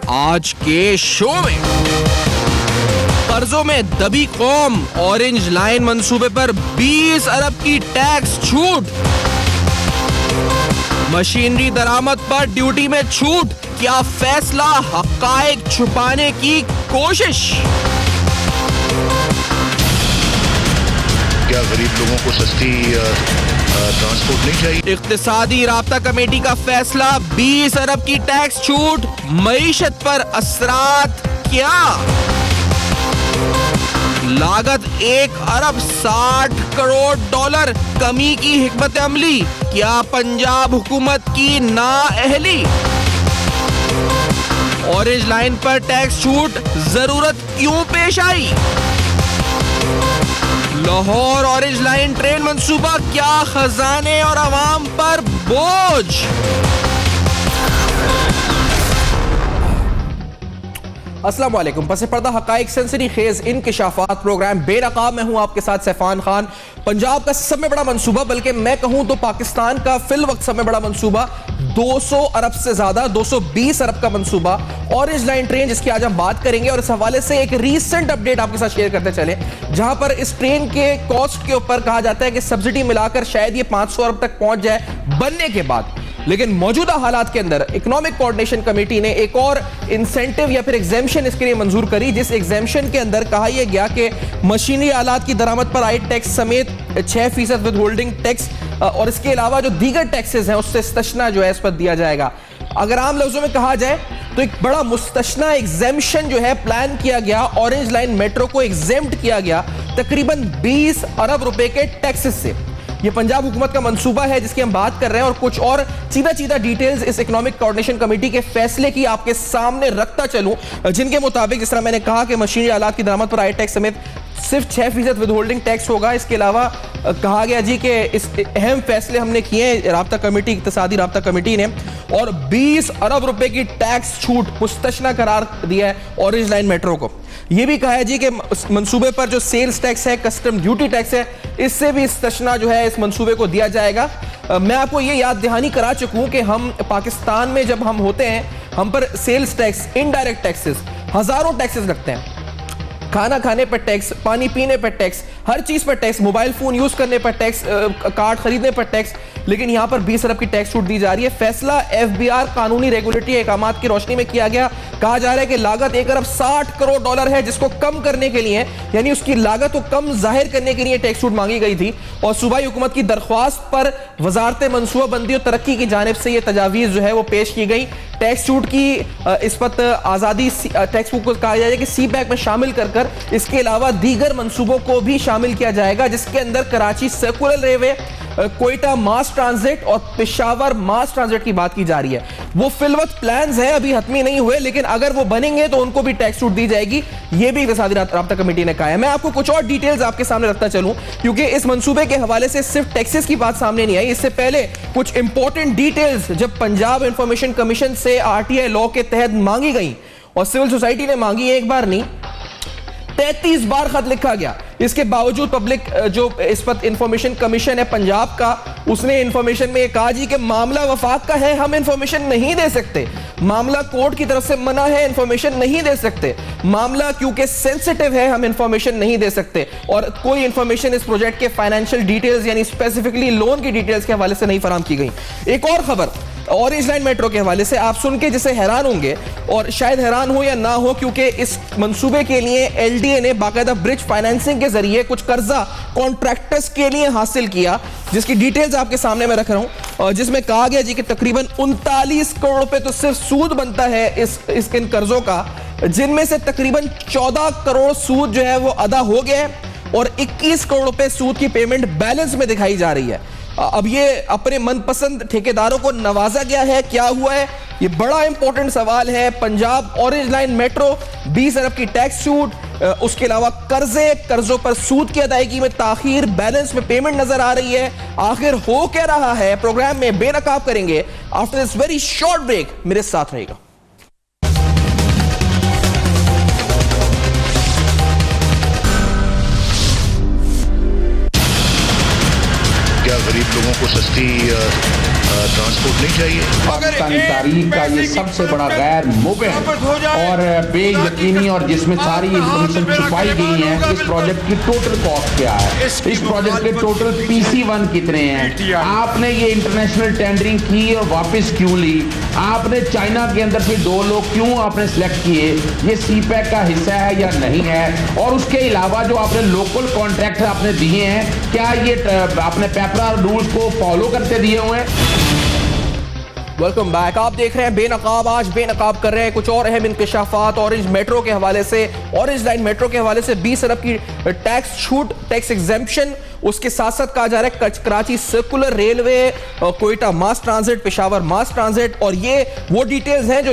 आज के शो में कर्जों में दबी कौम, ऑरेंज लाइन मंसूबे पर 20 अरब की टैक्स छूट, मशीनरी दरामद पर ड्यूटी में छूट, क्या फैसला हकायक छुपाने की कोशिश? क्या गरीब लोगों को सस्ती ट्रांसपोर्ट नहीं चाहिए? इक्तिसादी राब्ता कमेटी का फैसला, 20 अरब की टैक्स छूट, मईशत पर असरात क्या? लागत 1 अरब 60 करोड़ डॉलर, कमी की हिकमत अमली, क्या पंजाब हुकूमत की नाअहली? ऑरेंज लाइन पर टैक्स छूट जरूरत क्यों पेश आई? लाहौर ऑरेंज लाइन ट्रेन मंसूबा क्या खजाने और आवाम पर बोझ? अस्सलाम वालेकुम। पसे पर्दा हकाइक सेंसरी खेज इंकिशाफात प्रोग्राम बेनकाब में हूं आपके साथ सैफान खान। पंजाब का सबसे बड़ा मंसूबा, बल्कि मैं कहूं तो पाकिस्तान का फिल वक्त सबसे बड़ा मंसूबा, 200 अरब से ज्यादा 220 अरब का मंसूबा ऑरेंज लाइन ट्रेन, जिसकी आज हम बात करेंगे। और इस हवाले से एक रीसेंट अपडेट आपके साथ शेयर करते चले, जहां पर इस ट्रेन के कॉस्ट के ऊपर कहा जाता है कि सब्सिडी मिलाकर शायद ये 500 अरब तक पहुंच जाए बनने के बाद। लेकिन मौजूदा हालात के अंदर इकोनॉमिक कोऑर्डिनेशन कमेटी ने एक और इंसेंटिव या फिर एग्जेम्पशन इसके लिए मंजूर करी, जिस एग्जेम्पशन के अंदर कहा यह गया कि मशीनरी आलात की दरामद पर आयद टैक्स समेत 6% विद होल्डिंग टैक्स और इसके अलावा जो दीगर टैक्सेस हैं उससे इस्तशना जो है इस पर दिया जाएगा। अगर आम लफ्जों में कहा जाए तो एक बड़ा मुस्तशना एग्जेम्पशन जो है प्लान किया गया, ऑरेंज लाइन मेट्रो को एग्जेम्प्ट किया गया तकरीबन 20 अरब रुपए के टैक्सेस से। ये पंजाब हुकूमत का मंसूबा है जिसकी हम बात कर रहे हैं, और कुछ और सीधा डिटेल्स इस इकोनॉमिक कोऑर्डिनेशन कमेटी के फैसले की आपके सामने रखता चलूं, जिनके मुताबिक जिस तरह मैंने कहा कि मशीनरी आलात की दरामद पर आयद टैक्स समेत सिर्फ 6% विद होल्डिंग टैक्स होगा। इसके अलावा कहा गया जी कि इस अहम फैसले हमने किए हैं राब्ता कमेटी, इक्तिसादी राब्ता कमेटी ने, और 20 अरब रुपए की टैक्स छूट मुस्तशना करार दिया है ऑरेंज लाइन मेट्रो को। यह भी कहा है जी कि मंसूबे पर जो सेल्स टैक्स है, कस्टम ड्यूटी टैक्स है, इससे भी इस्तशना जो है इस मंसूबे को दिया जाएगा। मैं आपको ये याद दहानी करा चुका हूं कि हम पाकिस्तान में जब हम होते हैं, हम पर सेल्स टैक्स, इनडायरेक्ट टैक्सेस, हजारों टैक्सेस लगते हैं। खाना खाने पर टैक्स, पानी पीने पर टैक्स, हर चीज पर टैक्स, मोबाइल फोन यूज करने पर टैक्स, कार्ड खरीदने पर टैक्स, लेकिन यहां पर 20 अरब की टैक्स छूट दी जा रही है। फैसला एफबीआर कानूनी रेगुलेटरी अहकामात की रोशनी में किया गया। कहा जा रहा है कि लागत 1 अरब 60 करोड़ डॉलर है, जिसको कम करने के लिए, यानी उसकी लागत को कम जाहिर करने के लिए टैक्स छूट मांगी गई थी, और सूबाई हुकूमत की दरख्वास्त पर वजारत मनसूबाबंदी और तरक्की की जानिब से यह तजावीज जो है वो पेश की गई। टैक्स छूट की इस्पत आज़ादी टैक्स बुक को कहा जाए कि सी पैक में शामिल कर इसके अलावा दीगर मंसूबों को भी शामिल किया जाएगा, जिसके अंदर कराची सर्कुलर रेलवे, कोयटा मास ट्रांजिट और पेशावर मास ट्रांजिट की बात की जा रही है। वो फिलवक्त प्लान्स हैं, अभी हतमी नहीं हुए, लेकिन अगर वो बनेंगे तो उनको भी टैक्स छूट दी जाएगी, ये भी इक़्तिसादी राब्ता कमेटी ने कहा है। मैं आपको कुछ और डिटेल्स आपके सामने रखता चलूं, क्योंकि इस मंसूबे के हवाले से सिर्फ टैक्सेस की बात सामने नहीं आई, इससे पहले कुछ इंपॉर्टेंट डिटेल्स जब पंजाब इंफॉर्मेशन कमीशन से आरटीआई लॉ के तहत मांगी गई और सिविल सोसाइटी ने मांगी, एक बार नहीं 33 बार खत लिखा गया। इसके बावजूद पब्लिक जो इस पर इंफॉर्मेशन कमीशन है पंजाब का, उसने इंफॉर्मेशन में कहा जी कि मामला वफाक का है, हम इंफॉर्मेशन नहीं दे सकते, मामला कोर्ट की तरफ से मना है, इंफॉर्मेशन नहीं दे सकते, मामला क्योंकि सेंसिटिव है हम इंफॉर्मेशन नहीं दे सकते, और कोई इंफॉर्मेशन इस प्रोजेक्ट के फाइनेंशियल डिटेल्स यानी स्पेसिफिकली लोन की डिटेल्स के हवाले से नहीं फराहम की गई। एक और खबर ऑरेंज लाइन मेट्रो के हवाले से आप सुन के जिसे हैरान होंगे, और शायद हैरान हो या ना हो, क्योंकि इस मंसूबे के लिए एलडीए ने बाकायदा ब्रिज फाइनेंसिंग के जरिए कुछ कर्जा कॉन्ट्रैक्टर्स के लिए हासिल किया, जिसकी डिटेल्स आपके सामने मैं रख रहा हूं, जिसमें कहा गया जी कि तकरीबन 39 करोड़ रुपए तो सिर्फ सूद बनता है इस इन कर्जों का, जिनमें से तकरीबन 14 करोड़ सूद जो है वो अदा हो गया है, और 21 करोड़ रुपए सूद की पेमेंट बैलेंस में दिखाई जा रही है। अब ये अपने मनपसंद ठेकेदारों को नवाजा गया है, क्या हुआ है, ये बड़ा इंपॉर्टेंट सवाल है। पंजाब ऑरेंज लाइन मेट्रो 20 अरब की टैक्स छूट, उसके अलावा कर्जों पर सूद की अदायगी में ताखीर, बैलेंस में पेमेंट नजर आ रही है। आखिर हो क्या रहा है, प्रोग्राम में बेनकाब करेंगे after this very short break. मेरे साथ रहेगा। क्या गरीब लोगों को सस्ती ट्रांसपोर्ट नहीं चाहिए। पाकिस्तानी तारीख का ये सबसे बड़ा गैर मुमकिन और बेयकीनी और जिसमें सारी इंफॉर्मेशन छुपाई गई है कि इस प्रोजेक्ट की टोटल कॉस्ट क्या है, इस प्रोजेक्ट के टोटल PC1 कितने हैं, आपने ये इंटरनेशनल टेंडरिंग की और वापस क्यों ली, आपने चाइना के अंदर से 2 लोग क्यों आपने सिलेक्ट किए, ये CPEC का हिस्सा है या नहीं है, और उसके अलावा जो आपने लोकल कॉन्ट्रैक्ट आपने दिए हैं क्या ये आपने पेपर रूल्स को फॉलो करते दिए हुए हैं। Welcome back. आप देख रहे हैं बेनकाब। आज बेनकाब कर रहे हैं कुछ और अहम इंकशाफात ऑरेंज मेट्रो के हवाले से, ऑरेंज लाइन मेट्रो के हवाले से 20 अरब की टैक्स छूट, टैक्स एग्जेम्पशन, उसके साथ साथ कहा जा रहा है कराची सर्कुलर रेलवे, कोयटा मास ट्रांजिट, पेशावर मास ट्रांजिट, और ये वो डिटेल्स हैं जो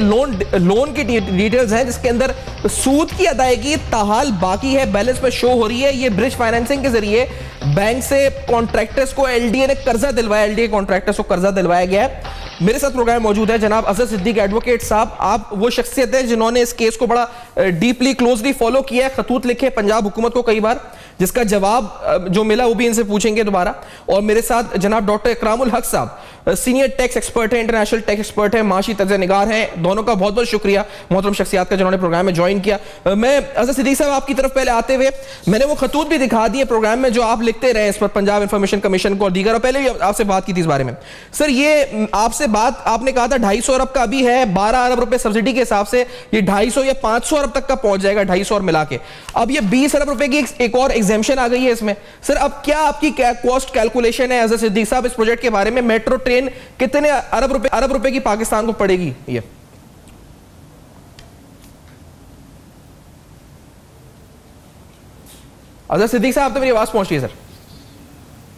लोन की डिटेल्स हैं जिसके अंदर सूद की अदायगी ताहाल बाकी है, बैलेंस में शो हो रही है। ये ब्रिज फाइनेंसिंग के जरिए बैंक से कॉन्ट्रैक्टर्स को LDA ने कर्जा दिलवाया, LDA कॉन्ट्रैक्टर्स को कर्जा दिलवाया गया है। मेरे साथ प्रोग्राम मौजूद है जनाब अजहर सिद्दीक एडवोकेट साहब। आप वो शख्सियत है जिन्होंने इस केस को बड़ा डीपली क्लोजली फॉलो किया है, खतूत लिखे पंजाब हुकूमत को कई बार, जिसका जवाब जो मिला वो भी इनसे पूछेंगे दोबारा। और मेरे साथ जनाब डॉक्टर इकरामुल हक साहब, सीनियर टैक्स एक्सपर्ट है, इंटरनेशनल टैक्स एक्सपर्ट है, माशी तज्ज़ निगार हैं। दोनों का बहुत बहुत शुक्रिया मोहतरम शख्सियात का जिन्होंने प्रोग्राम में ज्वाइन किया। मैं अजहर सिद्दीक साहब आपकी तरफ पहले आते हुए, मैंने वो खतूत भी दिखा दिए प्रोग्राम में जो आप लिखते रहे इस पर पंजाब इंफॉर्मेशन कमीशन को और दीगर, और पहले भी आपसे बात की थी इस बारे में। सर ये आपसे बात आपने कहा था 250 अरब का अभी है, 12 अरब रुपए सब्सिडी के हिसाब से ये 250 या 500 अरब तक का पहुंच जाएगा, 250 और मिला के। अब ये 20 अरब रुपए की एक और एग्जेम्पशन आ गई है इसमें। सर अब क्या आपकी कॉस्ट कैलकुलेशन है अजहर सिद्दीक साहब इस प्रोजेक्ट के बारे में? मेट्रो ट्रेन कितने अरब रुपए की पाकिस्तान को पड़ेगी ये? अजहर सिद्दीक साहब तो मेरी आवाज पहुंच रही है सर?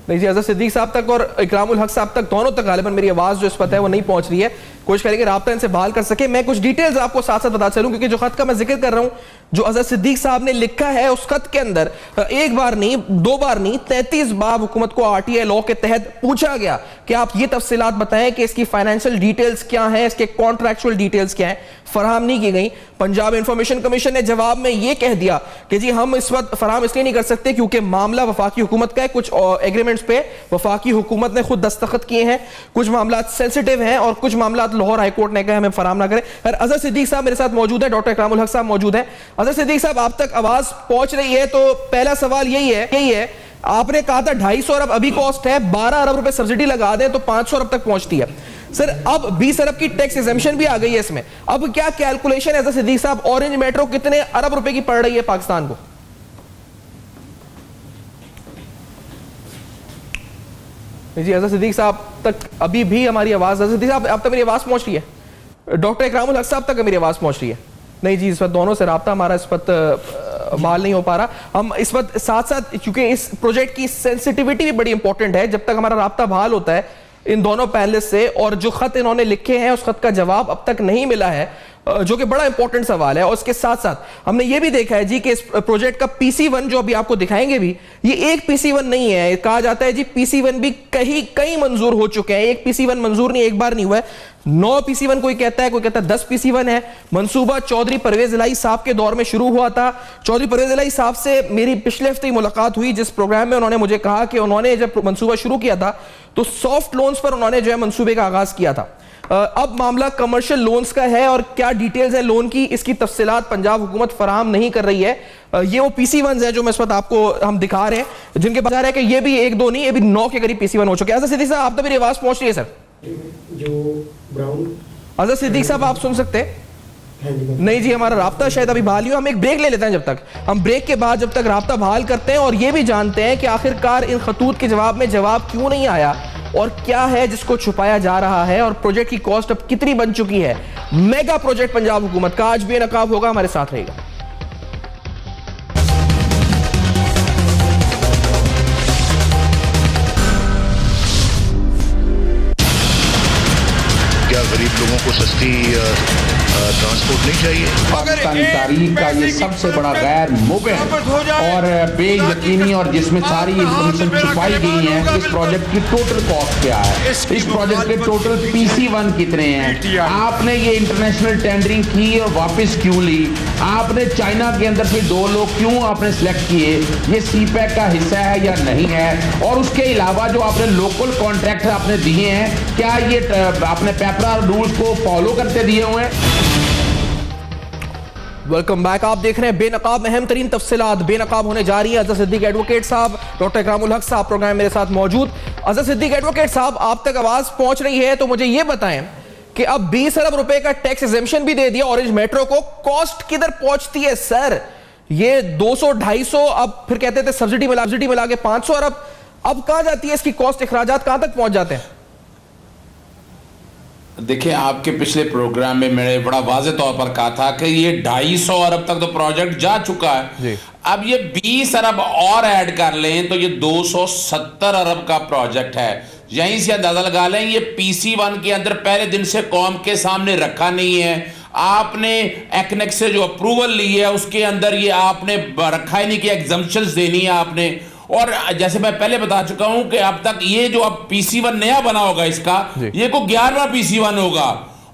नहीं जी, अजहर सिद्दीक साहब तक और इकरामुल हक साहब तक, दोनों तक गालिबन मेरी आवाज जो इस पर है वो नहीं पहुंच रही है। कोशिश करेंगे राब्ता इनसे बहाल कर सके। मैं कुछ डिटेल्स आपको साथ साथ बता चलूं, क्योंकि जो खत का मैं जिक्र कर रहा हूं जो अजहर सिद्दीक साहब ने लिखा है, उस खत के अंदर एक बार नहीं, 2 बार नहीं, 33 बार हुकूमत को RTI लॉ के तहत पूछा गया कि आप ये तफसीलात बताएं कि इसकी फाइनेंशियल डिटेल्स क्या हैं, इसके कॉन्ट्रैक्चुअल डिटेल्स क्या हैं, फराहम नहीं की गई। पंजाब इंफॉर्मेशन कमीशन ने जवाब में यह कह दिया कि जी हम इस वक्त फराहम इसलिए नहीं कर सकते क्योंकि मामला वफाकी हुकूमत का है, कुछ एग्रीमेंट्स पे वफाकी हुकूमत ने खुद दस्तखत किए हैं, कुछ मामला सेंसिटिव हैं और कुछ मामला लाहौर हाईकोर्ट ने कहा हमें फराहम ना करें। अजहर सिद्दीक साहब मेरे साथ मौजूद है, डॉक्टर इकरामुल हक साहब मौजूद है। अजहर सिद्दीक साहब आप तक आवाज पहुंच रही है तो पहला सवाल यही है, आपने कहा था 250 अरब अभी कॉस्ट है, 12 अरब रुपए सब्सिडी लगा दें तो 500 अरब तक पहुंचती है। सर अब 20 अरब की टैक्स एग्जेम्पशन भी आ गई है इसमें, अब क्या कैलकुलेशन है अजहर सिद्दीक साहब? ऑरेंज मेट्रो कितने अरब रुपए की पड़ रही है पाकिस्तान को? जी अजहर सिद्दीक साहब तक अभी भी हमारी आवाज, अजहर सिद्दीक साहब आप तक मेरी आवाज पहुंच रही है? डॉक्टर इकरामुल हक साहब तक मेरी आवाज पहुंच रही है? नहीं जी, इस वक्त दोनों से राब्ता हमारा इस वक्त बहाल नहीं हो पा रहा। हम इस वक्त साथ साथ, क्योंकि इस प्रोजेक्ट की सेंसिटिविटी भी बड़ी इंपॉर्टेंट है, जब तक हमारा राब्ता बहाल होता है इन दोनों पैनलिस्ट से, और जो खत इन्होंने लिखे हैं उस खत का जवाब अब तक नहीं मिला है, जो कि बड़ा इंपॉर्टेंट सवाल है। और उसके साथ साथ हमने ये भी देखा है जी कि इस प्रोजेक्ट का PC1 जो अभी आपको दिखाएंगे भी, ये एक PC1 नहीं है। कहा जाता है जी PC1 भी कई मंजूर हो चुके हैं, एक PC1 मंजूर नहीं, एक बार नहीं हुआ है। 9 PC1 कोई कहता है, कोई कहता है 10 PC1 है। मंसूबा चौधरी परवेज इलाही साहब के दौर में शुरू हुआ था। चौधरी परवेज इलाही साहब से मेरी पिछले हफ्ते ही मुलाकात हुई, जिस प्रोग्राम में उन्होंने मुझे कहा कि उन्होंने जब मंसूबा शुरू किया था तो सॉफ्ट लोन्स पर उन्होंने जो है मंसूबे का आगाज किया था। अब मामला कमर्शियल लोन्स का है और क्या डिटेल्स है लोन की, इसकी तफसीलात पंजाब हुकूमत फराहम नहीं कर रही है। ये वो PC1 है जो मैं इस वक्त आपको हम दिखा रहे हैं, जिनके बाजार है कि ये भी 1-2 नहीं, ये भी 9 के करीब PC1 हो चुके हैं। अजहर सिद्दीक साहब आप तो मेरी आवाज पहुंच रही है सर? जो ब्राउन, अजहर सिद्दीक साहब आप सुन सकते हैं? नहीं जी, हमारा राब्ता शायद अभी बहाल ही हो। हम एक ब्रेक ले लेते हैं, जब तक हम ब्रेक के बाद जब तक राब्ता बहाल करते हैं और ये भी जानते हैं कि आखिरकार इन खतूत के जवाब में जवाब क्यों नहीं आया और क्या है जिसको छुपाया जा रहा है, और प्रोजेक्ट की कॉस्ट अब कितनी बन चुकी है। मेगा प्रोजेक्ट पंजाब हुकूमत का आज बेनकाब होगा, हमारे साथ रहेगा। क्या गरीब लोगों को सस्ती ट्रांसपोर्ट नहीं चाहिए। पाकिस्तानी तारीख का ये सबसे बड़ा गैर मुमकिन और बेयकीनी और जिसमें सारी इंफॉर्मेशन छुपाई गई है, इस प्रोजेक्ट की टोटल कॉस्ट क्या है, इस प्रोजेक्ट के टोटल PC1 कितने हैं, आपने ये इंटरनेशनल टेंडरिंग की और वापस क्यों ली, आपने चाइना के अंदर से 2 लोग क्यों आपने सिलेक्ट किए, ये CPEC का हिस्सा है या नहीं है, और उसके अलावा जो आपने लोकल कॉन्ट्रैक्ट आपने दिए हैं, क्या ये आपने पेपरा रूल्स को फॉलो करते दिए हुए हैं। Welcome back. आप देख रहे हैं बेनकाब में अहम तरीन तफसीलात बेनकाब होने जा रही है। अजहर सिद्दीक एडवोकेट साहब, डॉक्टर इकरामुल हक साहब प्रोग्राम मेरे साथ मौजूद। अजहर सिद्दीक एडवोकेट साहब, आप तक आवाज पहुंच रही है तो मुझे यह बताएं कि अब 20 अरब रुपए का टैक्स एग्जेम्पशन भी दे दिया ऑरेंज मेट्रो को, कॉस्ट किधर पहुंचती है सर? ये 200-250, अब फिर कहते थे सब्सिडी मिला के 500 अरब, अब कहां जाती है इसकी कॉस्ट? अखराजात कहां तक पहुंच जाते हैं? देखिए, आपके पिछले प्रोग्राम में मैंने बड़ा वाज़े तौर पर कहा था कि ये 250 अरब तक तो प्रोजेक्ट जा चुका है। अब ये 20 अरब और ऐड कर लें तो ये 270 अरब का प्रोजेक्ट है। यहीं से अंदाजा लगा लें, ये PC1 के अंदर पहले दिन से कौम के सामने रखा नहीं है। आपने एक्नेक से जो अप्रूवल ली है उसके अंदर ये आपने रखा ही नहीं कि एग्जम्पशंस देनी है आपने। और जैसे मैं पहले बता चुका हूं कि अब तक ये जो अब PC1 नया बना होगा इसका, ये को 11वां PC1 होगा,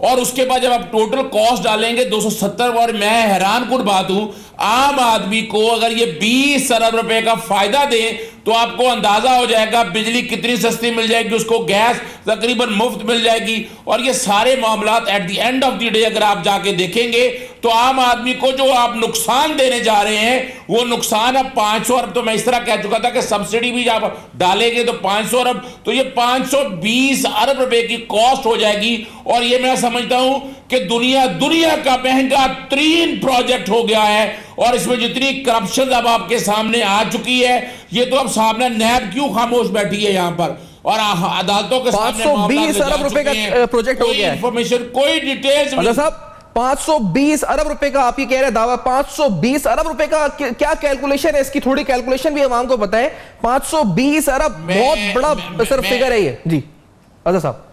और उसके बाद जब आप टोटल कॉस्ट डालेंगे 270। और मैं हैरान कुन बात हूं, आम आदमी को अगर ये 20 अरब रुपए का फायदा दे तो आपको अंदाजा हो जाएगा बिजली कितनी सस्ती मिल जाएगी, उसको गैस तकरीबन मुफ्त मिल जाएगी। और ये सारे मामलात eight the end of the day अगर आप जाके देखेंगे तो आम आदमी को जो आप नुकसान देने जा रहे हैं वो नुकसान अब 500 अरब, तो मैं इस तरह कह चुका था कि सब्सिडी भी जब डालेंगे तो 500 अरब, तो ये 520 अरब रुपए की कॉस्ट हो जाएगी। और ये मैं समझता हूं कि दुनिया का महंगा तरीन प्रोजेक्ट हो गया है। और इसमें जितनी करप्शन अब आपके सामने आ चुकी है, ये तो अब सामने नैब क्यों खामोश बैठी है यहाँ पर, और अदालतों के सामने 520 अरब रुपए का प्रोजेक्ट हो गया, इंफॉर्मेशन कोई डिटेल्स। साहब 520 अरब रुपए का आप ये कह रहे हैं दावा, 520 अरब रुपए का क्या कैलकुलेशन है इसकी? थोड़ी कैलकुलेशन भी हम को बताएं। 520 अरब बहुत बड़ा सर फिगर है ये जी अजहर साहब।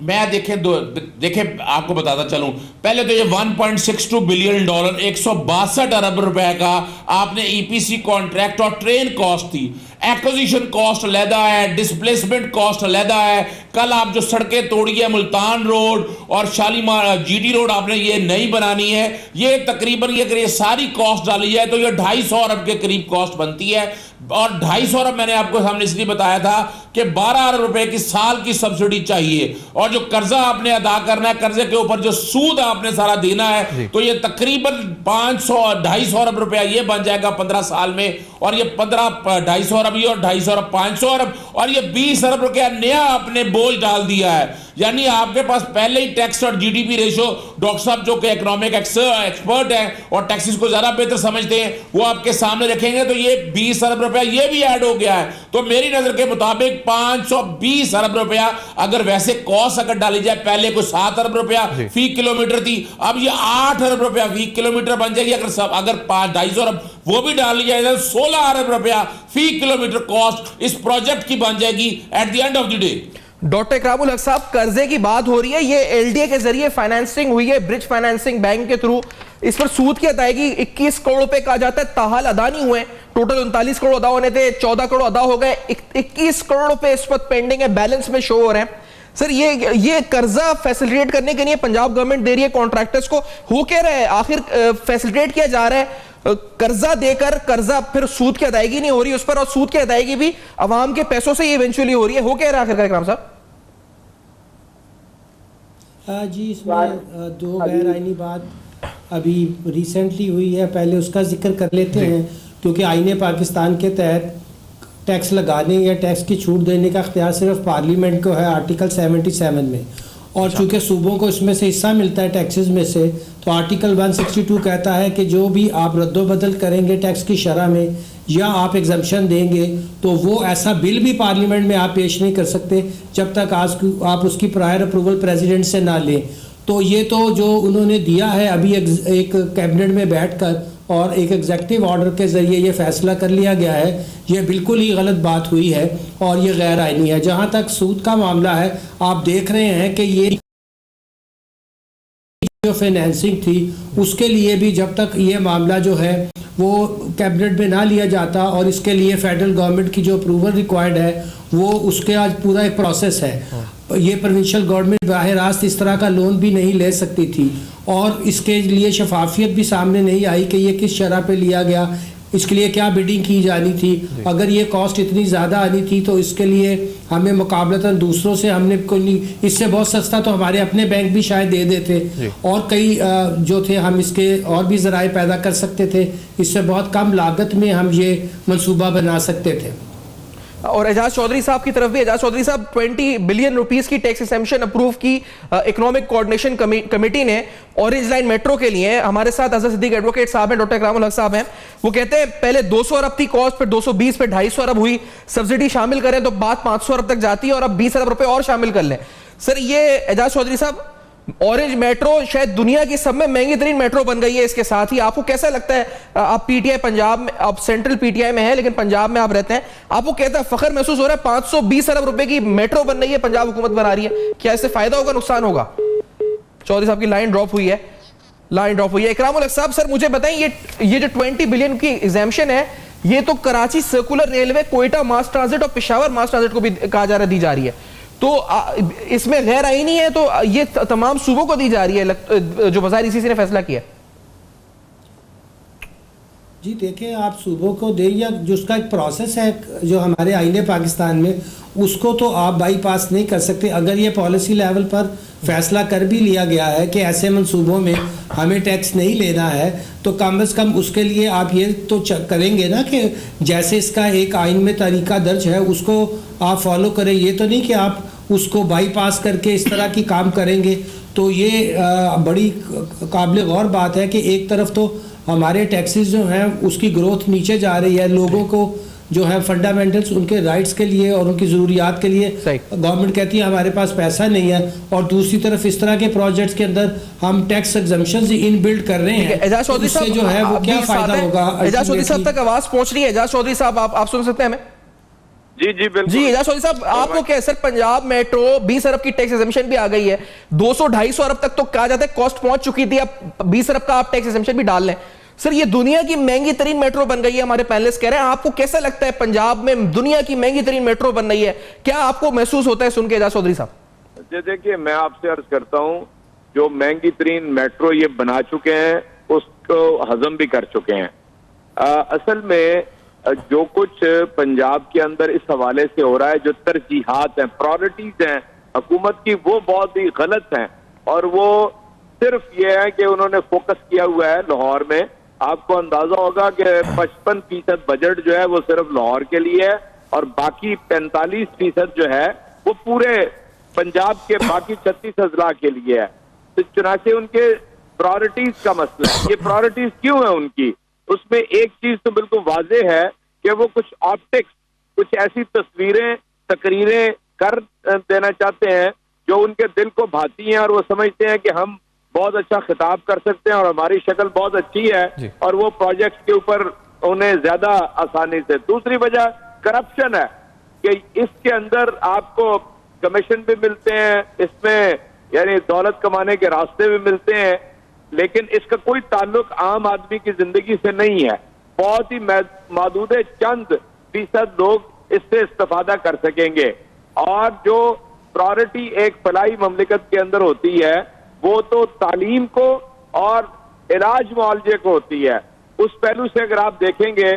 मैं देखें आपको बताता चलूं, पहले तो ये 1.62 बिलियन डॉलर 162 अरब रुपए का आपने EPC कॉन्ट्रैक्ट और ट्रेन कॉस्ट थी। एक्विजिशन कॉस्ट अलहदा है, डिस्प्लेसमेंट कॉस्ट अलहदा है। कल आप जो सड़कें तोड़ी है, मुल्तान रोड और शालीमार GT रोड आपने ये नहीं बनानी है, ये तकरीबन ये अगर ये सारी कॉस्ट डाली जाए तो ये 250 अरब के करीब कॉस्ट बनती है। और 250 अरब मैंने आपको सामने इसलिए बताया था कि 12 अरब रुपए की साल की सब्सिडी चाहिए, और जो कर्जा आपने अदा करना है, कर्जे के ऊपर जो सूद आपने सारा देना है, तो ये तकरीबन 250 अरब रुपया ये बन जाएगा 15 साल में। और ये 250 अरब ये और 250 अरब 500 अरब, और ये 20 अरब रुपया नया आपने बोझ डाल दिया है। यानी आपके पास पहले ही टैक्स और GDP रेशो, डॉक्टर साहब जो कि इकोनॉमिक एक्सपर्ट हैं और टैक्सेस को ज्यादा बेहतर समझते हैं, वो आपके सामने रखेंगे तो ये 20 अरब रुपया ये भी ऐड हो गया है। तो मेरी नजर के मुताबिक 520 अरब रुपया अगर वैसे कॉस्ट अगर डाली जाए, पहले को 7 अरब रुपया फी किलोमीटर थी, अब ये 8 अरब रुपया फी किलोमीटर बन जाएगी। अगर 250 अरब वो भी डाल लिया जाए, 16 अरब रुपया फी किलोमीटर कॉस्ट इस प्रोजेक्ट की बन जाएगी at the end of the day. Doctor Ikramul Haq साहब, कर्जे की बात हो रही है, ये LDA के जरिए फाइनेंसिंग हुई है, ब्रिज फाइनेंसिंग बैंक के थ्रू, इस पर सूद की अदायगी 21 करोड़ रुपए कहा जाता है, ताहाल अदा नहीं हुए। टोटल 39 करोड़ अदा होने थे, 14 करोड़ अदा हो गए, 21 करोड़ रुपए इस वक्त पेंडिंग है, बैलेंस में शो हो रहे हैं। सर ये कर्जा फैसिलिटेट करने के लिए पंजाब गवर्नमेंट दे रही है कॉन्ट्रैक्टर्स को, हो क्या रहा है आखिर? फैसिलिटेट किया जा रहा है कर्जा देकर, कर्जा फिर सूद की अदायगी नहीं हो रही उस पर, और सूद की अदायगी भी अवाम के पैसों से ही इवेंचुअली हो रही है, हो क्या रहा आखिरकार इकराम साहब? जी, इसमें दो गैर आईनी बात अभी रिसेंटली हुई है, पहले उसका जिक्र कर लेते हैं, क्योंकि आईने पाकिस्तान के तहत टैक्स लगाने या टैक्स की छूट देने का इख्तियार सिर्फ पार्लियामेंट को है, आर्टिकल 77 में। और चूँकि सूबों को इसमें से हिस्सा मिलता है टैक्सेस में से, तो आर्टिकल 162 कहता है कि जो भी आप रद्दोबदल करेंगे टैक्स की शरह में या आप एग्जम्पशन देंगे, तो वो ऐसा बिल भी पार्लियामेंट में आप पेश नहीं कर सकते जब तक आप उसकी प्रायर अप्रूवल प्रेसिडेंट से ना लें। तो ये तो जो उन्होंने दिया है अभी एक कैबिनेट में बैठकर और एक एग्जेक्टिव ऑर्डर के ज़रिए ये फैसला कर लिया गया है, ये बिल्कुल ही गलत बात हुई है और ये गैर आइनी है। जहाँ तक सूद का मामला है, आप देख रहे हैं कि ये जो फाइनेंसिंग थी उसके लिए भी जब तक ये मामला जो है वो कैबिनेट में ना लिया जाता और इसके लिए फेडरल गवर्नमेंट की जो अप्रूवल रिक्वायर्ड है वो उसके आज पूरा एक प्रोसेस है। ये प्रोविंशियल गवर्नमेंट बाहर रास्त इस तरह का लोन भी नहीं ले सकती थी और इसके लिए शफाफियत भी सामने नहीं आई कि ये किस शरह पे लिया गया, इसके लिए क्या बिडिंग की जानी थी। अगर ये कॉस्ट इतनी ज़्यादा आनी थी तो इसके लिए हमें मुकाबलतन दूसरों से हमने कोई इससे बहुत सस्ता तो हमारे अपने बैंक भी शायद दे देते और कई जो थे हम इसके और भी ज़राए पैदा कर सकते थे, इससे बहुत कम लागत में हम ये मंसूबा बना सकते थे। और एजाज चौधरी साहब की तरफ भी, एजाज चौधरी साहब 20 बिलियन रुपीस की टैक्स एक्सेम्पशन अप्रूव की इकोनॉमिक कोऑर्डिनेशन कमेटी ने ऑरेंज लाइन मेट्रो के लिए। हमारे साथ अजहर सिद्दीक एडवोकेट साहब हैं, डॉक्टर इकरामुल हक साहब हैं। वो कहते हैं पहले 200 अरब थी कॉस्ट, फिर 220, फिर 250 अरब हुई, सब्सिडी शामिल करें तो बात 500 अरब तक जाती है और अब 20 अरब रुपए और शामिल कर लें। सर ये एजाज चौधरी साहब, ऑरेंज मेट्रो शायद दुनिया की सब में महंगी तरीन मेट्रो बन गई है। इसके साथ ही आपको कैसा लगता है, आप पीटीआई पंजाब में, आप सेंट्रल पीटीआई में है लेकिन पंजाब में आप रहते हैं, आपको कहता है फख्र महसूस हो रहा है 520 अरब रुपए की मेट्रो बन रही है, पंजाब हुकूमत बना रही है, क्या इससे फायदा होगा नुकसान होगा? चौधरी साहब की लाइन ड्रॉप हुई है, इकरामुल हक साहब, सर मुझे बताएं ये जो 20 बिलियन की एग्जाम्पशन है ये तो कराची सर्कुलर रेलवे, कोयटा मास ट्रांजिट और पेशावर मास ट्रांजिट को भी कहा जा रहा है दी जा रही है, तो इसमें गैर आईनी है तो ये तमाम सूबों को दी जा रही है जो बाज़ार इसी ने फैसला किया। जी देखिए, आप सूबों को दें या जो उसका एक प्रोसेस है जो हमारे आईने पाकिस्तान में, उसको तो आप बाईपास नहीं कर सकते। अगर ये पॉलिसी लेवल पर फैसला कर भी लिया गया है कि ऐसे मंसूबों में हमें टैक्स नहीं लेना है तो कम से कम उसके लिए आप ये तो करेंगे ना कि जैसे इसका एक आइन में तरीका दर्ज है उसको आप फॉलो करें। ये तो नहीं कि आप उसको बाईपास करके इस तरह की काम करेंगे। तो ये बड़ी काबिल गौर बात है कि एक तरफ तो हमारे टैक्सेस जो हैं उसकी ग्रोथ नीचे जा रही है, लोगों को जो है फंडामेंटल्स उनके राइट्स के लिए और उनकी ज़रूरियात के लिए गवर्नमेंट कहती है हमारे पास पैसा नहीं है, और दूसरी तरफ इस तरह के प्रोजेक्ट्स के अंदर हम टैक्स एग्जम्पशंस इन बिल्ड कर रहे हैं। एजाज चौधरी साहब जो है वो क्या फायदा होगा? एजाज चौधरी साहब तक आवाज पहुंच रही है। एजाज चौधरी साहब आप सुन सकते हैं हमें? जी जी बिल्कुल जी एजाज चौधरी साहब, आपको क्या सर, पंजाब मेट्रो 20 अरब की टैक्स एग्जम्पशन भी आ गई है, 200-250 अरब तक तो कहा जाता है कॉस्ट पहुंच चुकी थी, अब 20 अरब का आप टैक्स एग्जम्पशन भी डाल लें। सर ये दुनिया की महंगी तरीन मेट्रो बन गई है, हमारे पैनलिस्ट कह रहे हैं। आपको कैसा लगता है पंजाब में दुनिया की महंगी तरीन मेट्रो बन रही है, क्या आपको महसूस होता है सुन के एजाज चौधरी साहब? जी देखिए, मैं आपसे अर्ज करता हूं, जो महंगी तरीन मेट्रो ये बना चुके हैं उसको हजम भी कर चुके हैं। असल में जो कुछ पंजाब के अंदर इस हवाले से हो रहा है, जो तरजीहात हैं, प्रायोरिटीज हैं हुकूमत की, वो बहुत ही गलत हैं। और वो सिर्फ ये है कि उन्होंने फोकस किया हुआ है लाहौर में। आपको अंदाजा होगा कि 55% बजट जो है वो सिर्फ लाहौर के लिए है और बाकी 45% जो है वो पूरे पंजाब के बाकी 36 अजला के लिए है। तो चुनाचे उनके प्रायोरिटीज का मसला है। ये प्रायोरिटीज क्यों है उनकी? उसमें एक चीज तो बिल्कुल वाजे है कि वो कुछ ऑप्टिक्स, कुछ ऐसी तस्वीरें, तकरीरें कर देना चाहते हैं जो उनके दिल को भाती हैं और वो समझते हैं कि हम बहुत अच्छा खिताब कर सकते हैं और हमारी शक्ल बहुत अच्छी है और वो प्रोजेक्ट के ऊपर उन्हें ज्यादा आसानी से। दूसरी वजह करप्शन है कि इसके अंदर आपको कमीशन भी मिलते हैं, इसमें यानी दौलत कमाने के रास्ते भी मिलते हैं, लेकिन इसका कोई ताल्लुक आम आदमी की जिंदगी से नहीं है। बहुत ही महदूद चंद फीसद लोग इससे इस्तेफादा कर सकेंगे। और जो प्रायोरिटी एक फलाई ममलिकत के अंदर होती है वो तो तालीम को और इलाज मुआवजे को होती है। उस पहलू से अगर आप देखेंगे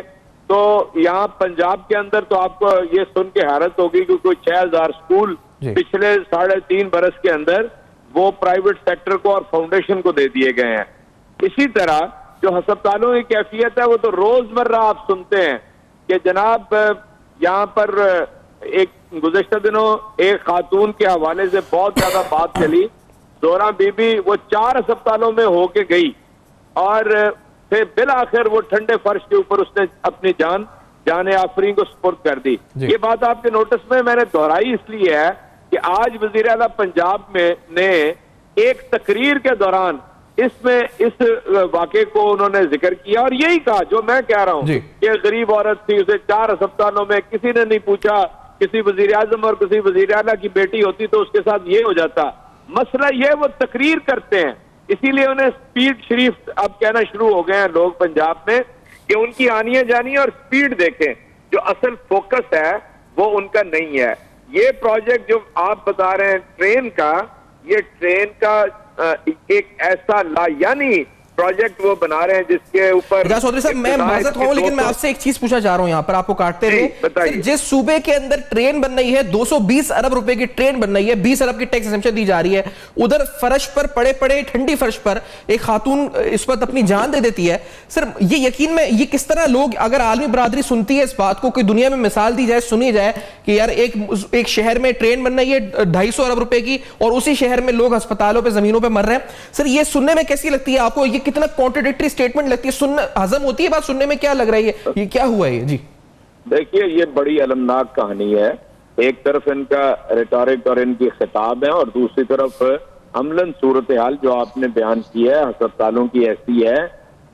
तो यहाँ पंजाब के अंदर तो आपको ये सुन के हैरत होगी कि कोई 6000 स्कूल पिछले 3.5 बरस के अंदर वो प्राइवेट सेक्टर को और फाउंडेशन को दे दिए गए हैं। इसी तरह जो अस्पतालों की कैफियत है वो तो रोजमर्रा आप सुनते हैं कि जनाब यहाँ पर एक गुज़श्ता दिनों एक खातून के हवाले से बहुत ज्यादा बात चली, जोरा बीबी, वो 4 अस्पतालों में होके गई और फिर बिल आखिर वो ठंडे फर्श के ऊपर उसने अपनी जाने आफरीन को सुपुर्द कर दी। ये बात आपके नोटिस में मैंने दोहराई इसलिए है कि आज वजीर आला पंजाब में ने एक तकरीर के दौरान इसमें इस वाक़े को उन्होंने जिक्र किया और यही कहा जो मैं कह रहा हूँ कि गरीब औरत थी, उसे 4 अस्पतालों में किसी ने नहीं पूछा। किसी वजीर आजम और किसी वजीर आला की बेटी होती तो उसके साथ ये हो जाता। मसला ये वो तकरीर करते हैं इसीलिए उन्हें स्पीड शरीफ अब कहना शुरू हो गए हैं लोग पंजाब में कि उनकी आनी है जानी है और स्पीड देखें, जो असल फोकस है वो उनका नहीं है। ये प्रोजेक्ट जो आप बता रहे हैं ट्रेन का, ये ट्रेन का एक ऐसा लायानी प्रोजेक्ट वो बना रहे हैं जिसके ऊपर चौधरी साहब मैं माजरत हूं, लेकिन मैं आपसे एक चीज पूछना चाह रहा हूं यहां पर आपको काटते हुए। जिस सूबे के अंदर ट्रेन बन रही है, 220 अरब रुपए की ट्रेन बन रही है, 20 अरब की टैक्स एग्जेम्पशन दी जा रही है, उधर फर्श पर पड़े पड़े ठंडी फर्श पर एक खातून इस वक्त अपनी जान दे देती है। सर ये यकीन में ये किस तरह लोग, अगर आलमी बरादरी सुनती है इस बात को, कोई दुनिया में मिसाल दी जाए, सुनी जाए कि यार एक शहर में ट्रेन बन रही है 250 अरब रुपए की और उसी शहर में लोग अस्पतालों पर जमीनों पर मर रहे हैं। सर ये सुनने में कैसी लगती है आपको? ये कितना कॉन्ट्रडिक्टरी स्टेटमेंट लगती है? सुनने हजम होती है बात? सुनने में क्या लग रही है? ये क्या हुआ है? जी देखिए, ये बड़ी अलमनाक कहानी है। एक तरफ इनका रिटोरिक और इनकी खिताब है और दूसरी तरफ अमलन सूरत हाल जो आपने बयान की है अस्पतालों की ऐसी है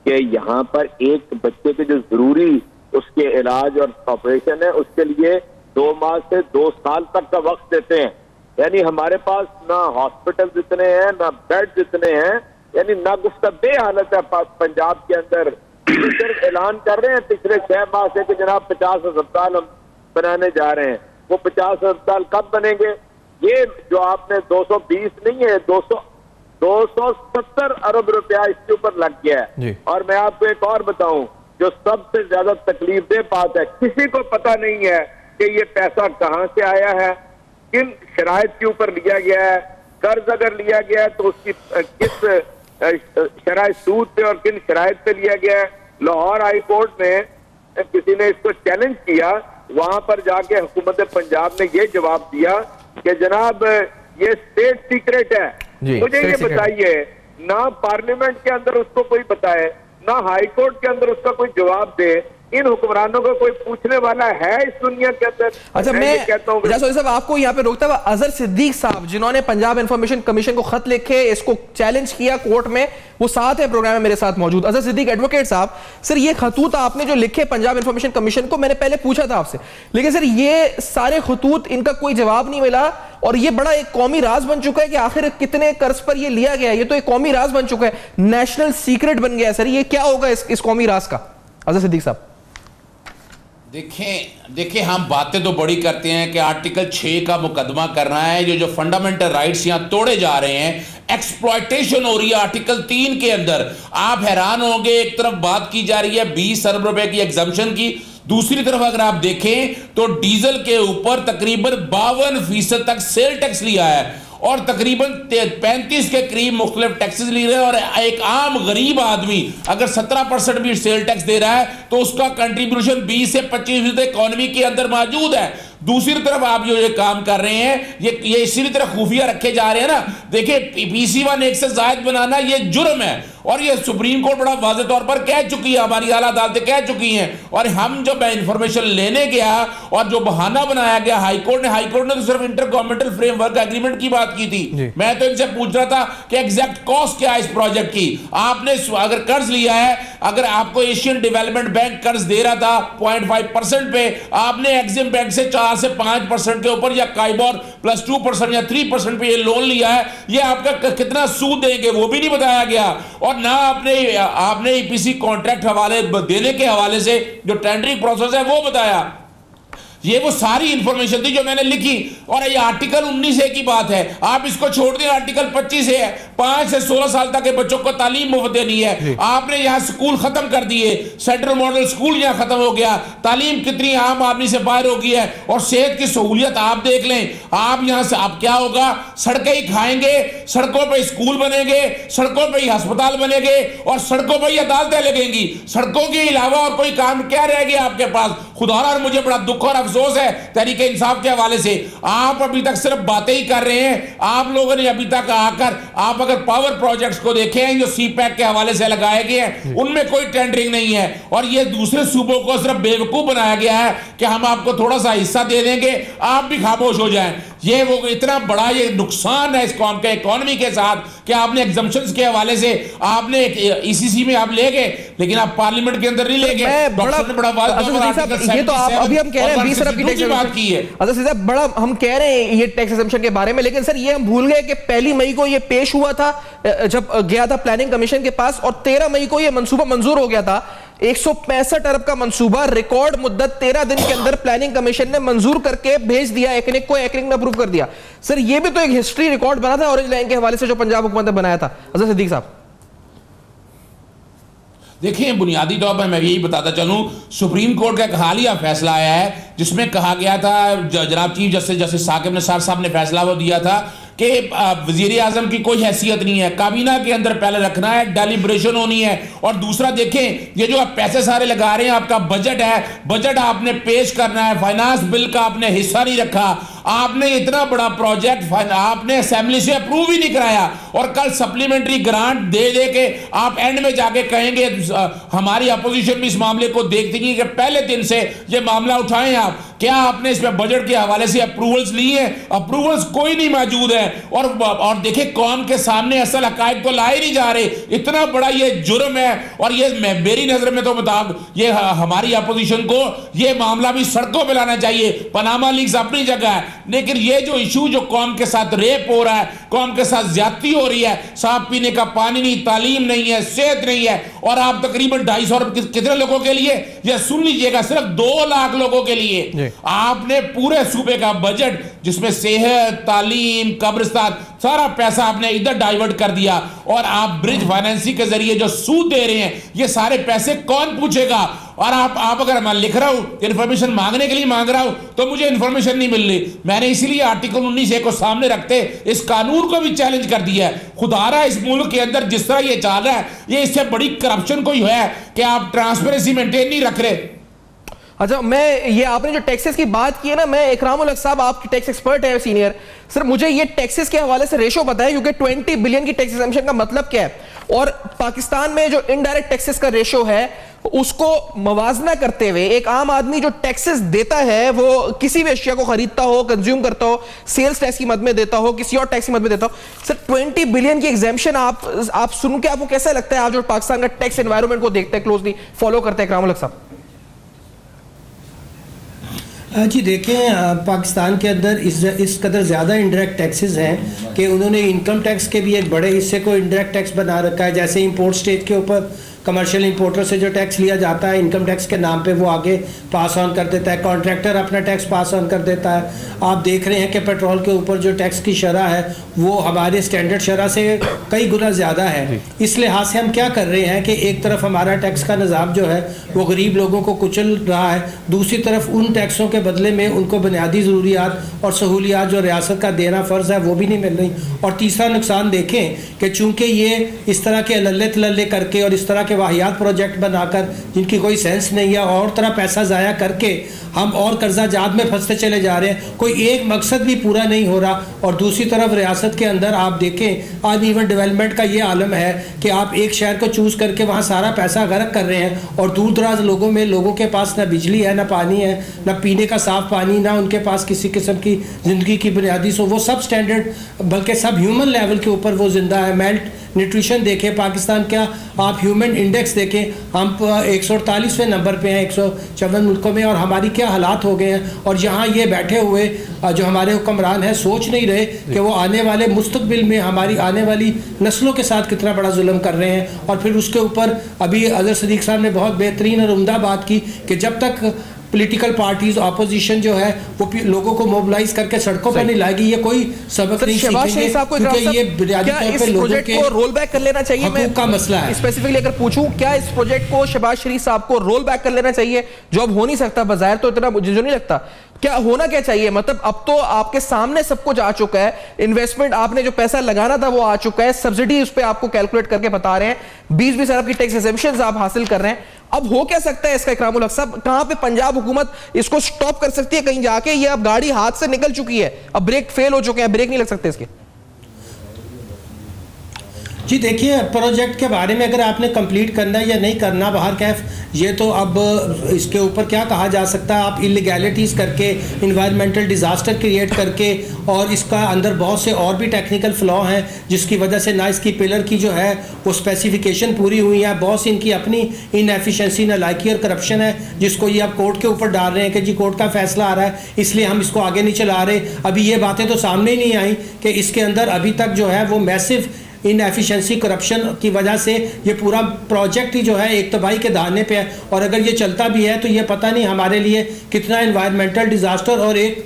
कि यहाँ पर एक बच्चे के जो जरूरी उसके इलाज और ऑपरेशन है उसके लिए 2 माह से 2 साल तक का वक्त देते हैं। यानी हमारे पास ना हॉस्पिटल जितने हैं ना बेड जितने हैं, यानी नागुफ्तबे हालत है पंजाब के अंदर। सिर्फ ऐलान कर रहे हैं पिछले 6 माह से कि जनाब 50 अस्पताल हम बनाने जा रहे हैं। वो 50 अस्पताल कब बनेंगे? ये जो आपने 220 नहीं है 270 अरब रुपया इसके ऊपर लग गया है। और मैं आपको एक और बताऊं जो सबसे ज्यादा तकलीफदेह बात है, किसी को पता नहीं है कि ये पैसा कहां से आया है, किन शराइत के ऊपर लिया गया है। कर्ज अगर लिया गया है तो उसकी किस शराइत सूद पे और किन शराइत पे लिया गया है। लाहौर हाई कोर्ट में किसी ने इसको चैलेंज किया, वहां पर जाके हुकूमत पंजाब ने ये जवाब दिया कि जनाब ये स्टेट सीक्रेट है। मुझे ये बताइए, ना पार्लियामेंट के अंदर उसको कोई बताए, ना हाई कोर्ट के अंदर उसका कोई जवाब दे। इन हुक्मरानों को कोई पूछने वाला है इस दुनिया के अंदर? अच्छा, मैं कहता हूं साहब आपको यहां पे रोकता हुआ, अजहर सिद्दीक साहब जिन्होंने पंजाब इंफॉर्मेशन कमीशन को खत लिखे, इसको चैलेंज किया कोर्ट में, वो साथ है प्रोग्राम में मेरे साथ मौजूद। अजहर सिद्दीक एडवोकेट साहब, सर ये खतूत आपने जो लिखे पंजाब इंफॉर्मेशन कमीशन को, मैंने पहले पूछा था आपसे, लेकिन सर ये सारे खतूत इनका कोई जवाब नहीं मिला और ये बड़ा एक कौमी राज बन चुका है कि आखिर कितने कर्ज पर ये लिया गया। ये तो एक कौमी राज बन चुका है, नेशनल सीक्रेट बन गया है। सर ये क्या होगा इस कौमी राज का? अजहर सिद्दीक साहब देखिए हम बातें तो बड़ी करते हैं कि आर्टिकल 6 का मुकदमा करना है, जो फंडामेंटल राइट्स यहां तोड़े जा रहे हैं, एक्सप्लॉयटेशन हो रही है आर्टिकल 3 के अंदर। आप हैरान होंगे, एक तरफ बात की जा रही है 20 अरब रुपए की एग्जम्पशन की, दूसरी तरफ अगर आप देखें तो डीजल के ऊपर तकरीबन 52% तक सेल टैक्स लिया है और तकरीबन 35 के करीब मुख्तलिफ टैक्सेस ले रहे हैं। और एक आम गरीब आदमी अगर 17% भी सेल टैक्स दे रहा है तो उसका कंट्रीब्यूशन 20 से 25% इकोनॉमी के अंदर मौजूद है। दूसरी तरफ आप जो ये काम कर रहे हैं, ये इसी तरह खुफिया रखे जा रहे हैं ना। देखिए PC1 एक से जायद बनाना ये जुर्म है और ये सुप्रीम कोर्ट बड़ा वाज़ेह तौर पर कह चुकी है, हमारी आला अदालतें कह चुकी हैं। और हम जब इंफॉर्मेशन लेने गया और जो बहाना बनाया गया हाईकोर्ट ने तो सिर्फ इंटर गवर्नमेंटल फ्रेमवर्क एग्रीमेंट की बात की थी। मैं तो इनसे पूछ रहा था कि एग्जैक्ट कॉस्ट क्या है इस प्रोजेक्ट की। आपने अगर कर्ज लिया है, अगर आपको एशियन डेवलपमेंट बैंक कर्ज दे रहा था 0.5% पे, आपने एग्जिम बैंक से 4 से 5% के ऊपर या काइबोर प्लस 2% या 3% पे ये लोन लिया है, ये आपका कितना सूद देंगे वो भी नहीं बताया गया। और ना आपने ईपीसी कॉन्ट्रैक्ट हवाले देने के हवाले से जो टेंडरिंग प्रोसेस है वो बताया। ये वो सारी इंफॉर्मेशन थी जो मैंने लिखी। और ये आर्टिकल 19A की बात है, आप इसको छोड़ दें, आर्टिकल 25A है, 5 से 16 साल तक के बच्चों को तालीम मुफ्त देनी है। आपने यहाँ स्कूल खत्म कर दिए, सेंट्रल मॉडल स्कूल यहाँ खत्म हो गया, तालीम कितनी आम आदमी से बाहर हो गई है। और सेहत की सहूलियत आप देख लें, आप यहाँ से आप क्या होगा, सड़कें ही खाएंगे, सड़कों पर स्कूल बनेंगे, सड़कों पर ही अस्पताल बनेंगे और सड़कों पर ही अदालतें लगेंगी। सड़कों के अलावा और कोई काम क्या रह गया आपके पास? खुदा, और मुझे बड़ा दुख और अफसोस है तहरीक इंसाफ के हवाले से, आप अभी तक सिर्फ बातें ही कर रहे हैं। आप लोगों ने अभी तक आकर, आप अगर पावर प्रोजेक्ट्स को देखें जो CPEC के हवाले से लगाए गए हैं, उनमें कोई टेंडरिंग नहीं है। और ये दूसरे सूबों को सिर्फ बेवकूफ बनाया गया है कि हम आपको थोड़ा सा हिस्सा दे देंगे, आप भी खामोश हो जाएं। ये वो इतना बड़ा ये नुकसान है इस कौम के इकोनॉमी के साथ कि आपने एग्जम्पशंस के हवाले से आपने ईसीसी में आप ले गए, लेकिन आप पार्लियामेंट के अंदर नहीं ले गए। ये तो आप अभी हम कह रहे हैं 20 अरब की टैक्स बात की है, बड़ा हम कह रहे हैं ये टैक्स एग्जम्पशन के बारे में, लेकिन सर ये हम भूल गए कि 1 मई को ये पेश हुआ था जब गया था प्लानिंग कमीशन के पास, और 13 मई को ये मंसूबा मंजूर हो गया था। 165 अरब का मंसूबा रिकॉर्ड मुद्दत 13 दिन के अंदर प्लानिंग कमीशन ने मंजूर करके भेज दिया एक्निक को, एक्निक ने अप्रूव कर दिया। सर ये भी तो एक हिस्ट्री रिकॉर्ड बना था ऑरेंज लाइन के हवाले से जो पंजाब हुकूमत ने बनाया था। अजहर सिद्दीक साहब देखिए, बुनियादी तौर पर मैं यही बताता चलूं, सुप्रीम कोर्ट का एक हालिया फैसला आया है जिसमें कहा गया था, जनाब चीफ जस्टिस साकिब निसार साहब ने फैसला वो दिया था कि वजीर आजम की कोई हैसियत नहीं है, काबीना के अंदर पहले रखना है, डेलिब्रेशन होनी है, और दूसरा देखें ये जो आप पैसे सारे लगा रहे हैं, आपका बजट है, बजट आपने पेश करना है, फाइनेंस बिल का आपने हिस्सा नहीं रखा, आपने इतना बड़ा प्रोजेक्ट आपने असेंबली से अप्रूव ही नहीं कराया, और कल सप्लीमेंट्री ग्रांट दे दे के आप एंड में जाके कहेंगे हमारी अपोजिशन भी इस मामले को देखती है कि पहले दिन से ये मामला उठाएं आप। क्या आपने इसमें बजट के हवाले से अप्रूवल्स लिए हैं? अप्रूवल्स कोई नहीं मौजूद है, और देखिए कौम के सामने असल हकायक को लाए नहीं जा रहे। इतना बड़ा ये जुर्म है, और ये मेरी नजर में तो मुताबिक ये हमारी अपोजिशन को ये मामला भी सड़कों पे लाना चाहिए। पनामा लीक्स अपनी जगह है, लेकिन ये जो इशू जो कौम के साथ रेप हो रहा है, कौम के साथ ज्यादती हो रही है, साफ पीने का पानी नहीं, तालीम नहीं है, सेहत नहीं है, और आप तकरीबन 250 कितने लोगों के लिए, ये सुन लीजिएगा, सिर्फ 2 लाख लोगों के लिए आपने पूरे सूबे का बजट जिसमें सेहत, तालीम, कब्रिस्तान, सारा पैसा आपने इधर डाइवर्ट कर दिया, और आप ब्रिज फाइनेंसिंग के जरिए जो सूद दे रहे हैं, ये सारे पैसे कौन पूछेगा? और आप अगर मैं लिख रहा हूं इंफॉर्मेशन मांगने के लिए मांग रहा हूं तो मुझे इंफॉर्मेशन नहीं मिल रही। मैंने इसीलिए आर्टिकल 19A को सामने रखते इस कानून को भी चैलेंज कर दिया है। खुदारा इस मुल्क के अंदर जिस तरह ये चल रहा है, ये इससे बड़ी करप्शन कोई है कि आप ट्रांसपेरेंसी मेंटेन नहीं रख रहे। अच्छा, मैं ये आपने जो टैक्सेस की बात की है ना, मैं इकरामुल हक साहब आपकी टैक्स एक्सपर्ट है सीनियर, सर मुझे ये टैक्सेस के हवाले से रेशो बताएं, क्योंकि 20 बिलियन की टैक्स एग्जम्पशन का मतलब क्या है, और पाकिस्तान में जो इनडायरेक्ट टैक्सेस का रेशो है उसको मवाजना करते हुए एक आम आदमी जो टैक्सेस देता है, वो किसी भी अशिया को खरीदता हो, कंज्यूम करता हो, सेल्स टैक्स की मद में देता हो, किसी और टैक्स की मद में देता हो, सर 20 बिलियन की एग्जेम्पशन आप सुन के आपको कैसा लगता है? आप जो पाकिस्तान का टैक्स एनवायरनमेंट को देखते हैं, क्लोजली फॉलो करते हैं, इकरामुल हक साहब। जी देखें, पाकिस्तान के अंदर इस कदर ज़्यादा इंडायरेक्ट टैक्सेस हैं कि उन्होंने इनकम टैक्स के भी एक बड़े हिस्से को इंडायरेक्ट टैक्स बना रखा है। जैसे इंपोर्ट स्टेट के ऊपर कमर्शियल इंपोर्टर से जो टैक्स लिया जाता है इनकम टैक्स के नाम पे, वो आगे पास ऑन कर देता है, कॉन्ट्रैक्टर अपना टैक्स पास ऑन कर देता है। आप देख रहे हैं कि पेट्रोल के ऊपर जो टैक्स की शरह है वो हमारे स्टैंडर्ड शरह से कई गुना ज़्यादा है। इस लिहाज से हम क्या कर रहे हैं कि एक तरफ हमारा टैक्स का निज़ाम जो है वो गरीब लोगों को कुचल रहा है, दूसरी तरफ उन टैक्सों के बदले में उनको बुनियादी ज़रूरियात और सहूलियात जो रियासत का देना फ़र्ज़ है वो भी नहीं मिल रही। और तीसरा नुकसान देखें कि चूँकि ये इस तरह के लल्ले तलल्ले करके और इस तरह के वाहियात प्रोजेक्ट बनाकर जिनकी कोई सेंस नहीं है, और तरह पैसा ज़ाया करके हम और कर्जा जाद में फंसते चले जा रहे हैं, कोई एक मकसद भी पूरा नहीं हो रहा। और दूसरी तरफ रियासत के अंदर आप देखें आज इवन डेवलपमेंट का ये आलम है कि आप एक शहर को चूज़ करके वहाँ सारा पैसा गर्क कर रहे हैं, और दूर दराज लोगों के पास ना बिजली है, ना पानी है, ना पीने का साफ़ पानी, ना उनके पास किसी किस्म की ज़िंदगी की बुनियादी वो सब स्टैंडर्ड बल्कि सब ह्यूमन लेवल के ऊपर वो ज़िंदा है। मेल्ट न्यूट्रिशन देखें पाकिस्तान क्या, आप ह्यूमन इंडेक्स देखें, हम 148वें नंबर पे हैं 154 मुल्कों में, और हमारी क्या हालात हो गए हैं। और यहाँ ये बैठे हुए जो हमारे हुक्मरान हैं सोच नहीं रहे कि वो आने वाले मुस्तकबिल में हमारी आने वाली नस्लों के साथ कितना बड़ा जुल्म कर रहे हैं। और फिर उसके ऊपर अभी अजहर सिद्दीक साहब ने बहुत बेहतरीन और उम्दा बात की कि जब तक पॉलिटिकल पार्टीज ऑपोजिशन जो है वो लोगों को मोबिलाइज करके सड़कों पर नहीं लाएगी, ये कोई सबक नहीं सीखेंगे, क्योंकि ये बुनियादी तौर पे लोगों के रोल बैक कर लेना चाहिए। हकूक का मसला है। स्पेसिफिकली अगर पूछूं, क्या इस प्रोजेक्ट को शहबाज शरीफ साहब को रोल बैक कर लेना चाहिए, जो अब हो नहीं सकता? बाज़ाहिर तो इतना मुझे जो नहीं लगता। क्या होना क्या चाहिए? मतलब अब तो आपके सामने सब कुछ आ चुका है, इन्वेस्टमेंट आपने जो पैसा लगाना था वो आ चुका है, सब्सिडी उस पर आपको कैलकुलेट करके बता रहे हैं, 20-20 अरब की टैक्स एग्जेम्पशंस आप हासिल कर रहे हैं। अब हो क्या सकता है इसका इकरामुल हक साहब? कहां पे पंजाब हुकूमत इसको स्टॉप कर सकती है कहीं जाके? ये अब गाड़ी हाथ से निकल चुकी है, अब ब्रेक फेल हो चुके हैं, ब्रेक नहीं लग सकते इसके। जी देखिए, प्रोजेक्ट के बारे में अगर आपने कंप्लीट करना है या नहीं करना, बाहर कैफ ये तो अब इसके ऊपर क्या कहा जा सकता है, आप इलीगैलिटीज़ करके, इन्वायरमेंटल डिज़ास्टर क्रिएट करके, और इसका अंदर बहुत से और भी टेक्निकल फ्लॉ हैं जिसकी वजह से ना इसकी पिलर की जो है वो स्पेसिफिकेशन पूरी हुई है, बहुत सी इनकी अपनी इनएफिशिएंसी, नालायकी और करप्शन है जिसको ये आप कोर्ट के ऊपर डाल रहे हैं कि जी कोर्ट का फैसला आ रहा है इसलिए हम इसको आगे नहीं चला रहे। अभी ये बातें तो सामने ही नहीं आई कि इसके अंदर अभी तक जो है वो मैसिव इनएफिशिएंसी, करप्शन की वजह से ये पूरा प्रोजेक्ट ही जो है एक तबाही के दहाने पे है। और अगर ये चलता भी है तो ये पता नहीं हमारे लिए कितना एनवायरमेंटल डिज़ास्टर और एक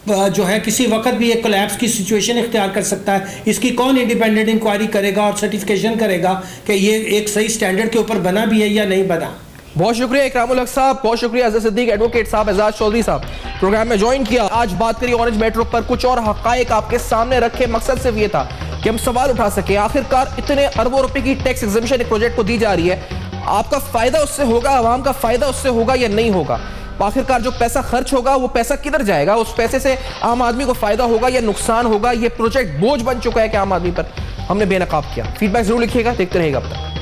जो है किसी वक्त भी एक कोलैप्स की सिचुएशन इख्तियार कर सकता है। इसकी कौन इंडिपेंडेंट इंक्वायरी करेगा और सर्टिफिकेशन करेगा कि ये एक सही स्टैंडर्ड के ऊपर बना भी है या नहीं बना। बहुत शुक्रिया इकरामुल हक साहब, बहुत शुक्रिया अज़हर सिद्दीक, एडवोकेट साहब, एजाज चौधरी साहब प्रोग्राम में ज्वाइन किया। आज बात करी ऑरेंज मेट्रो पर, कुछ और हकायक आपके सामने रखे। मकसद सिर्फ ये था कि हम सवाल उठा सके, आखिरकार इतने अरबों रुपए की टैक्स एग्जम्पशन एक प्रोजेक्ट को दी जा रही है, आपका फायदा उससे होगा, आवाम का फायदा उससे होगा या नहीं होगा? आखिरकार जो पैसा खर्च होगा वो पैसा किधर जाएगा? उस पैसे से आम आदमी को फायदा होगा या नुकसान होगा? ये प्रोजेक्ट बोझ बन चुका है कि आम आदमी पर। हमने बेनकाब किया। फीडबैक जरूर लिखिएगा, देखते रहिएगा अब तक।